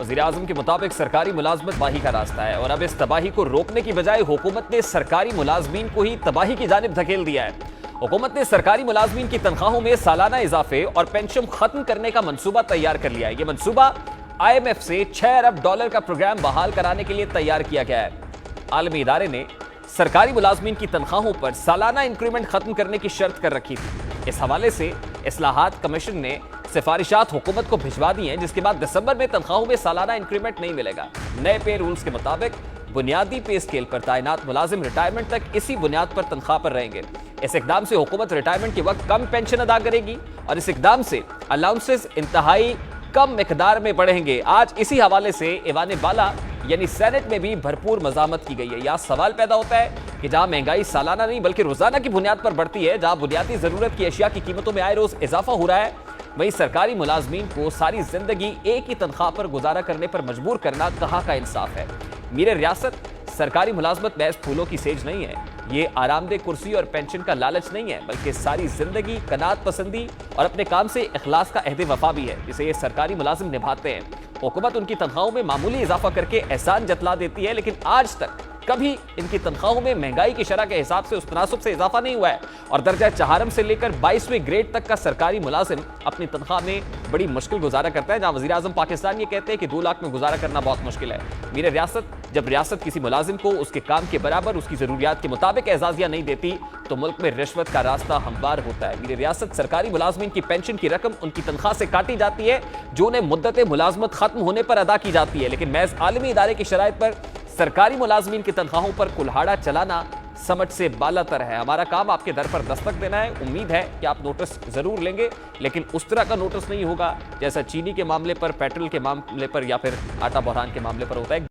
वज़ीर आज़म के मुताबिक सरकारी मुलाजमत तबाही का रास्ता है और अब इस तबाही को रोकने की बजाय हुकूमत ने सरकारी मुलाजमीन को ही तबाही की जानिब धकेल दिया है। हुकूमत ने सरकारी मुलाजमीन की तनख्वाहों में सालाना इजाफे और पेंशन खत्म करने का मंसूबा तैयार कर लिया है। ये मंसूबा IMF से $6 अरब का प्रोग्राम बहाल कराने के लिए तैयार किया गया है। आलमी इदारे ने सरकारी मुलाजमीन की तनख्वाहों पर सालाना इंक्रीमेंट खत्म करने की शर्त कर रखी थी। इस हवाले से इस्लाहात कमीशन ने सिफारिशात हुकूमत को भिजवा दी हैं, जिसके बाद दिसंबर में तनख्वाहों में सालाना इंक्रीमेंट नहीं मिलेगा। नए पे रूल्स के मुताबिक बुनियादी पे स्केल पर तैनात मुलाजिम रिटायरमेंट तक इसी बुनियाद पर तनख्वाह पर रहेंगे। इस इकदाम से हुकूमत रिटायरमेंट के वक्त कम पेंशन अदा करेगी और इस इकदाम से अलाउंसेस इंतहाई कम मिकदार में बढ़ेंगे। आज इसी हवाले से ईवान बाला यानी सेनेट में भी भरपूर मज़ामत की गई है। यह सवाल पैदा होता है कि जहां महंगाई सालाना नहीं बल्कि रोजाना की बुनियाद पर बढ़ती है, जहां बुनियादी जरूरत की अशिया की कीमतों में आए रोज इजाफा हो रहा है, वहीं सरकारी मुलाजमीन को सारी जिंदगी एक ही तनख्वाह पर गुजारा करने पर मजबूर करना कहाँ का इंसाफ है। मेरे रियासत सरकारी मुलाजमत महज फूलों की सेज नहीं है। ये आरामदेह कुर्सी और पेंशन का लालच नहीं है, बल्कि सारी जिंदगी कनात पसंदी और अपने काम से इखलास का अहद वफा भी है, जिसे ये सरकारी मुलाजिम निभाते हैं। हुकूमत उनकी तनख्वाहों में मामूली इजाफा करके एहसान जतला देती है, लेकिन आज तक कभी इनकी तनख्वाहों में महंगाई की शरह के हिसाब से उस तनासुब से इजाफा नहीं हुआ है और दर्जा चहारम से लेकर 22वें ग्रेड तक का सरकारी मुलाजिम अपनी तनख्वाह में बड़ी मुश्किल गुजारा करता है। जहां वज़ीर आज़म पाकिस्तान ये कहते हैं कि 2 लाख में गुजारा करना बहुत मुश्किल है। मेरे रियासत जब रियासत किसी मुलाजिम को उसके काम के बराबर उसकी ज़रूरियात के मुताबिक एजाजिया नहीं देती तो मुल्क में रिश्वत का रास्ता हमवार होता है। मेरी रियासत सरकारी मुलाजमीन की पेंशन की रकम उनकी तनख्वाह से काटी जाती है, जो उन्हें मुद्दत मुलाजमत खत्म होने पर अदा की जाती है, लेकिन महज आलमी इदारे की शराइत पर सरकारी मुलाजमीन की तनख्वाहों पर कुल्हाड़ा चलाना समझ से बालातर है। हमारा काम आपके दर पर दस्तक देना है। उम्मीद है कि आप नोटिस जरूर लेंगे, लेकिन उस तरह का नोटिस नहीं होगा जैसा चीनी के मामले पर, पेट्रोल के मामले पर या फिर आटा बहरान के मामले पर होता है।